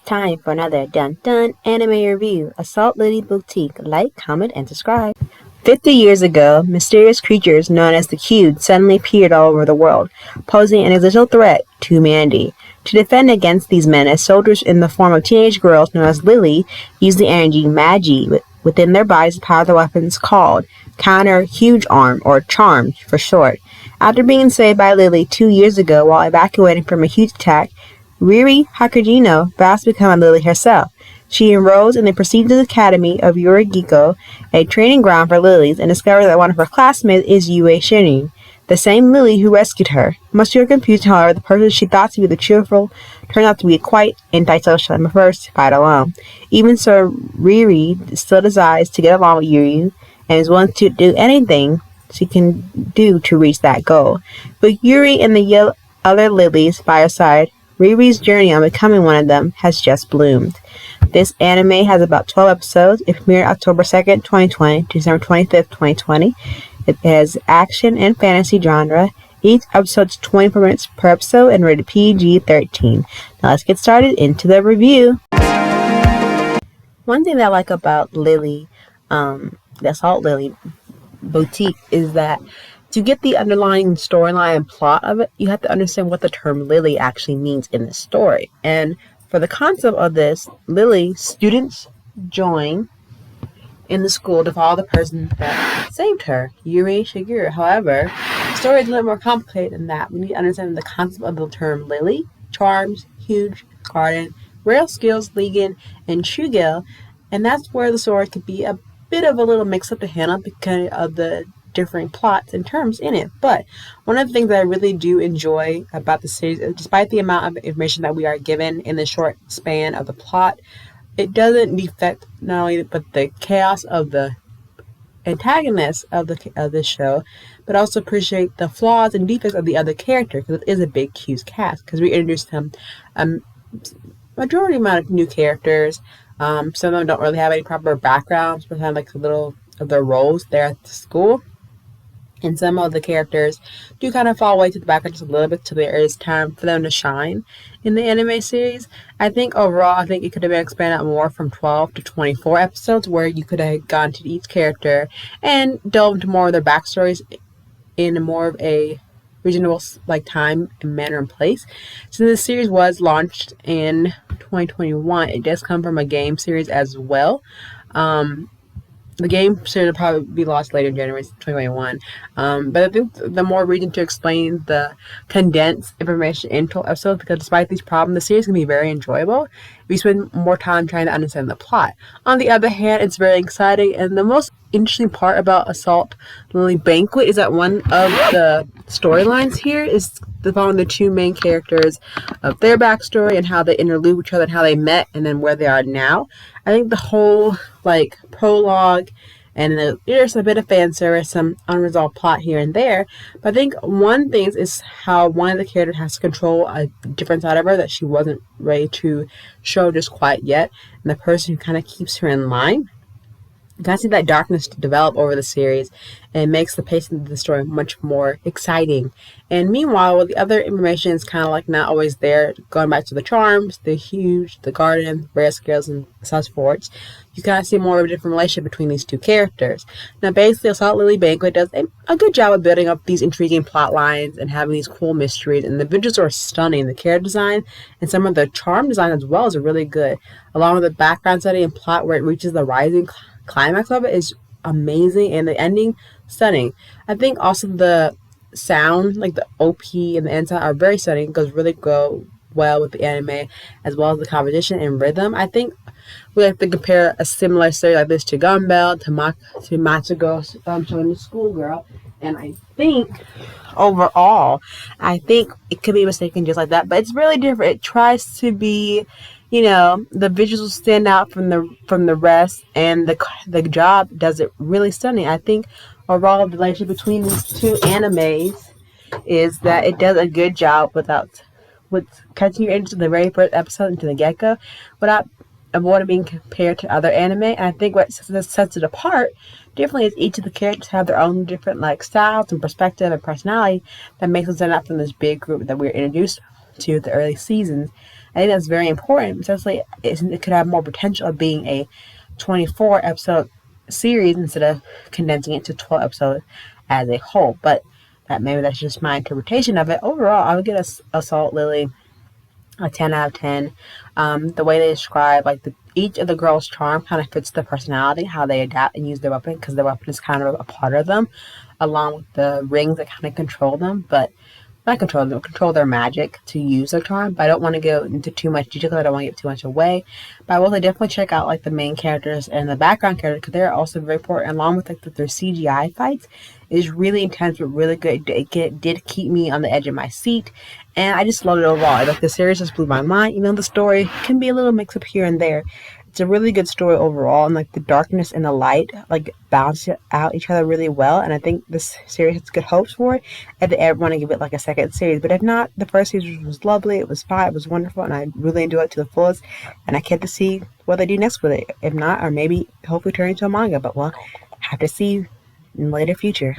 time for another Dun Dun anime review. Assault Lily Boutique. Like, comment, and subscribe. 50 years ago, mysterious creatures known as the Cubed suddenly appeared all over the world, posing an existential threat to humanity. To defend against these menace, soldiers in the form of teenage girls known as Lily use the energy Magi within their bodies to power the weapons called Counter Huge Arm, or Charm for short. After being saved by Lily 2 years ago while evacuating from a huge attack, Riri Hakujino vows to become a Lily herself. She enrolls in the prestigious Academy of Yorigiko, a training ground for lilies, and discovers that one of her classmates is Yue Shirin, the same Lily who rescued her. Much to her confusion, however, the person she thought to be the cheerful turns out to be quite antisocial and prefers to fight alone. Even so, Riri still desires to get along with Yuri and is willing to do anything she can do to reach that goal. With Yuri and the other lilies by her side, Riri's journey on becoming one of them has just bloomed. This anime has about 12 episodes. It premiered October 2nd, 2020 to December 25th, 2020. It has action and fantasy genre. Each episode is 24 minutes per episode and rated PG-13. Now let's get started into the review. One thing that I like about Lily, the Assault Lily Boutique, is that to get the underlying storyline and plot of it, you have to understand what the term Lily actually means in the story. And for the concept of this, Lily, students join in the school to follow the person that saved her, Yuri Shigeru. However, the story is a little more complicated than that. We need to understand the concept of the term Lily, charms, huge, garden, rare skills, Legion, and Shugel. And that's where the story could be a bit of a little mix-up to handle because of the different plots and terms in it. But one of the things that I really do enjoy about the series, despite the amount of information that we are given in the short span of the plot, it doesn't defect not only but the chaos of the antagonist of this show, but also appreciate the flaws and defects of the other character, because it is a big huge cast, because we introduced them majority amount of new characters. Some of them don't really have any proper backgrounds, but have like a little of their roles there at the school. And some of the characters do kind of fall away to the background just a little bit till there is time for them to shine in the anime series. I think overall, it could have been expanded out more from 12 to 24 episodes, where you could have gone to each character and delved into more of their backstories in more of a reasonable time and manner and place. So this series was launched in 2021. It does come from a game series as well. The game series will probably be launched later in January 2021. But I think the more reason to explain the condensed information into episodes, because despite these problems, the series can be very enjoyable if you spend more time trying to understand the plot. On the other hand, it's very exciting, and the most interesting part about Assault Lily Banquet is that one of the storylines here is following the two main characters of their backstory and how they interlude with each other and how they met and then where they are now. I think the whole prologue and there's a bit of fan service, some unresolved plot here and there. But I think one thing is how one of the characters has to control a different side of her that she wasn't ready to show just quite yet, and the person who kind of keeps her in line. You can see that darkness develop over the series, and it makes the pacing of the story much more exciting. And meanwhile, the other information is kind of not always there. Going back to the charms, the huge, the garden, rare skills, and such forts, you kind of see more of a different relationship between these two characters. Now, basically, Assault Lily Banquet does a good job of building up these intriguing plot lines and having these cool mysteries. And the visuals are stunning. The character design and some of the charm design as well is really good, along with the background setting and plot where it reaches the rising climax of it is amazing, and the ending stunning. I think also the sound, the OP and the end sound, are very stunning. It goes really go well with the anime as well as the composition and rhythm. I think we have to compare a similar story like this to Gumball, to Matsugo, showing the schoolgirl, and I think overall, it could be mistaken just like that, but it's really different. It tries to be, the visuals stand out from the rest, and the job does it really stunning. I think overall the relationship between these two animes is that it does a good job with catching you into the very first episode, into the get-go, without avoiding being compared to other anime. And I think what sets it apart differently is each of the characters have their own different styles and perspective and personality that makes them stand out from this big group that we're introduced to the early seasons. I think that's very important, especially it could have more potential of being a 24 episode series instead of condensing it to 12 episodes as a whole. But that's just my interpretation of it. Overall, I would get Assault Lily a 10 out of 10. The way they describe each of the girls' charm kind of fits the personality, how they adapt and use their weapon, because their weapon is kind of a part of them, along with the rings that kind of control them, but not control them, control their magic to use their charm. But I don't want to go into too much detail because I don't want to give too much away. But I will definitely check out the main characters and the background characters, because they're also very important, along with their CGI fights. Is really intense but really good. It did keep me on the edge of my seat, and I just loved it overall. The series just blew my mind. Even though the story can be a little mix up here and there, it's a really good story overall, and the darkness and the light balance out each other really well. And I think this series has good hopes for it if they ever want to give it a second series. But if not, the first series was lovely. It was fine. It was wonderful, and I really enjoyed it to the fullest. And I can't to see what they do next with it. If not, or maybe hopefully turn into a manga. But we'll have to see in the later future.